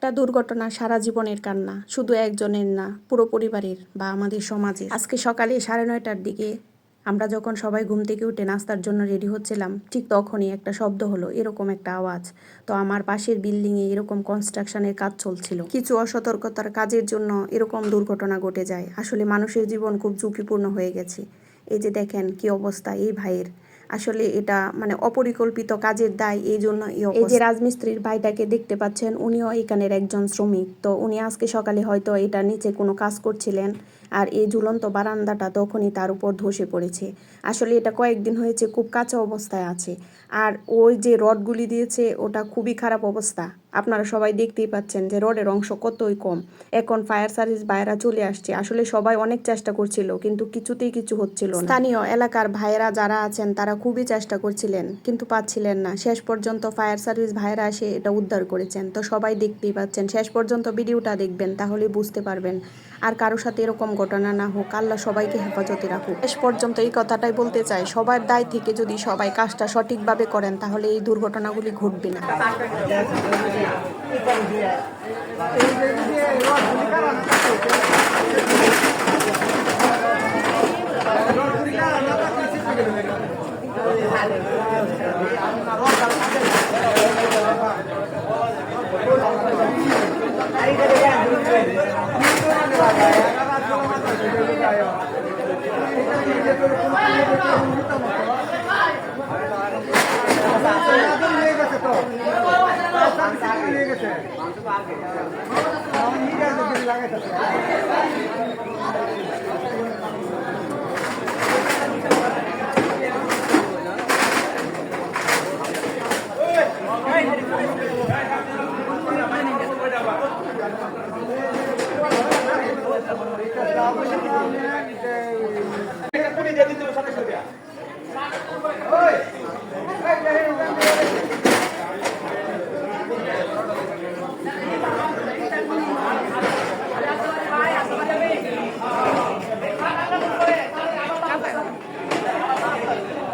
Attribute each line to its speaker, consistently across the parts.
Speaker 1: একটা দুর্ঘটনা সারা জীবনের কান্না, শুধু একজনের না, পুরো পরিবারের বা আমাদের সমাজে। আজকে সকালে 9:30টার দিকে আমরা যখন সবাই ঘুম থেকে উঠে নাস্তার জন্য রেডি হচ্ছিলাম, ঠিক তখনই একটা শব্দ হলো, এরকম একটা আওয়াজ। তো আমার পাশের বিল্ডিংয়ে এরকম কনস্ট্রাকশনের কাজ চলছিল। কিছু অসতর্কতার কাজের জন্য এরকম দুর্ঘটনা ঘটে যায়। আসলে মানুষের জীবন খুব ঝুঁকিপূর্ণ হয়ে গেছে। এই যে দেখেন কি অবস্থা এই ভাইয়ের। আসলে এটা মানে অপরিকল্পিত কাজের দায়, এই জন্য এই যে রাজমিস্ত্রির ভাইটাকে দেখতে পাচ্ছেন, উনিও এখানের একজন শ্রমিক। তো উনি আজকে সকালে হয়তো এটা নিচে কোনো কাজ করছিলেন, আর এই ঝুলন্ত বারান্দাটা তখনই তার উপর ধসে পড়েছে। আসলে এটা কয়েকদিন হয়েছে খুব কাঁচা অবস্থায় আছে, আর ওই যে রডগুলি দিয়েছে ওটা খুবই খারাপ অবস্থা। আপনারা সবাই দেখতেই পাচ্ছেন যে রডের অংশ কতই কম। এখন ফায়ার সার্ভিস ভাইয়েরা চলে আসছে। আসলে সবাই অনেক চেষ্টা করছিল, কিন্তু কিছুতেই কিছু হচ্ছিল না। স্থানীয় এলাকার ভাইয়েরা যারা আছেন তারা খুবই চেষ্টা করছিলেন, কিন্তু পাচ্ছিলেন না। শেষ পর্যন্ত ফায়ার সার্ভিস ভাইয়েরা এসে এটা উদ্ধার করেছেন। তো সবাই দেখতেই পাচ্ছেন, শেষ পর্যন্ত ভিডিওটা দেখবেন তাহলে বুঝতে পারবেন। আর কারোর সাথে এরকম ঘটনা না হোক, আল্লাহ সবাইকে হেফাজতে রাখুক। শেষ পর্যন্ত এই কথাটাই বলতে চাই, সবার দায় থেকে যদি সবাই কাজটা সঠিকভাবে করেন তাহলে এই দুর্ঘটনাগুলি ঘটবে না।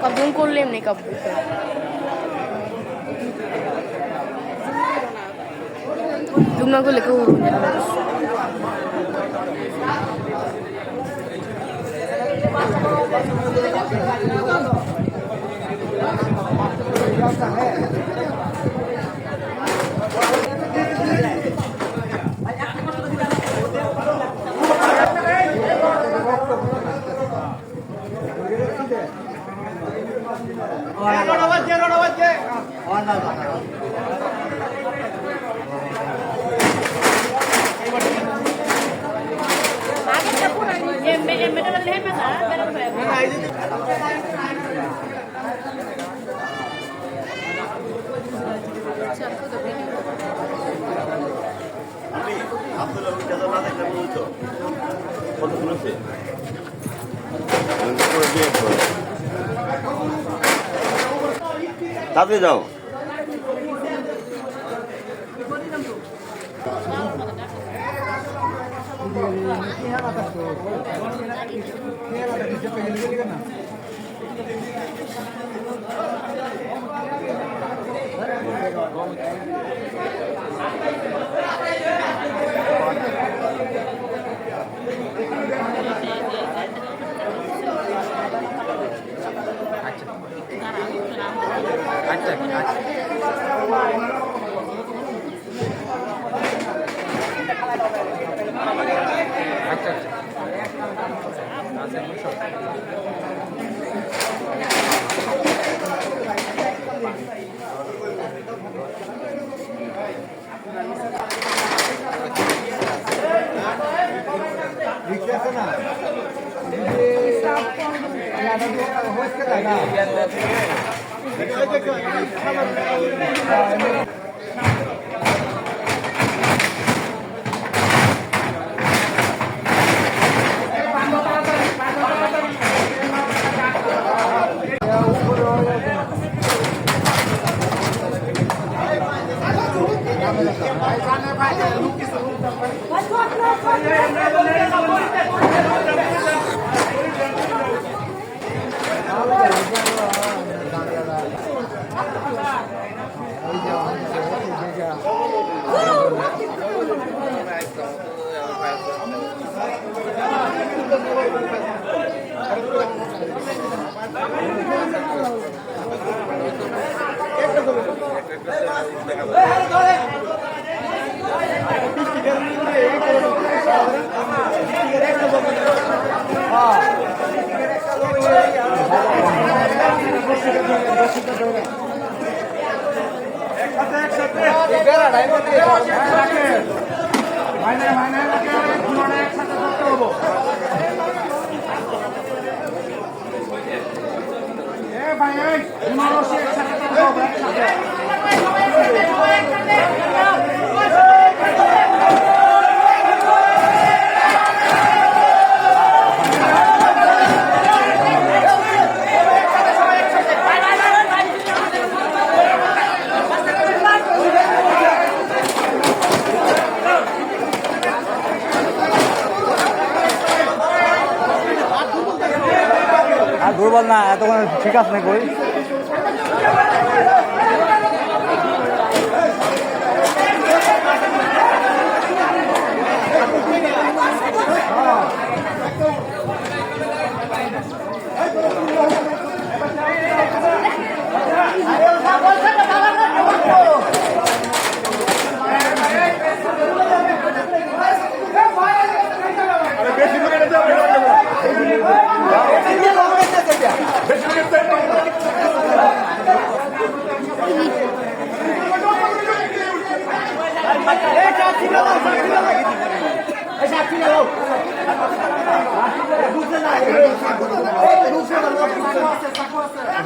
Speaker 2: কবুল করলে এমনি কবুল তুমি করলে কেউ
Speaker 3: তাতে যাও আর দুর্বল না এতক্ষণ ঠিক আছে না কই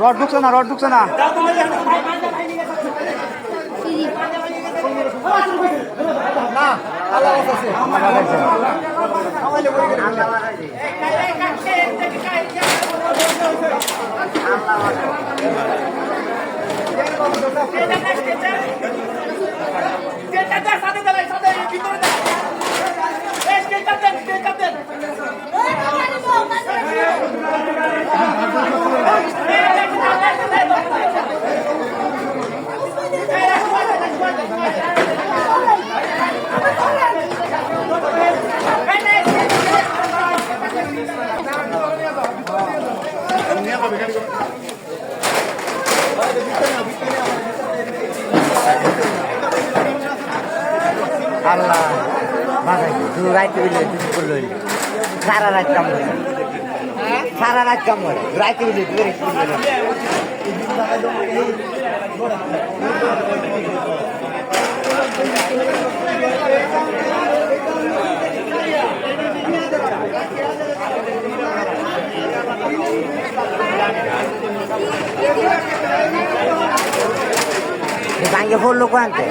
Speaker 3: রড ঢুকছে না রড ঢুকছে না আল্লাহ বাজাই শুধু রাইতে বিলে কিছু করলো সারা রাত কাম করে সারা রাত কাম করে রাইতে বিলে দূরে ভাঙ্গে পড়লো কোয়ান্তে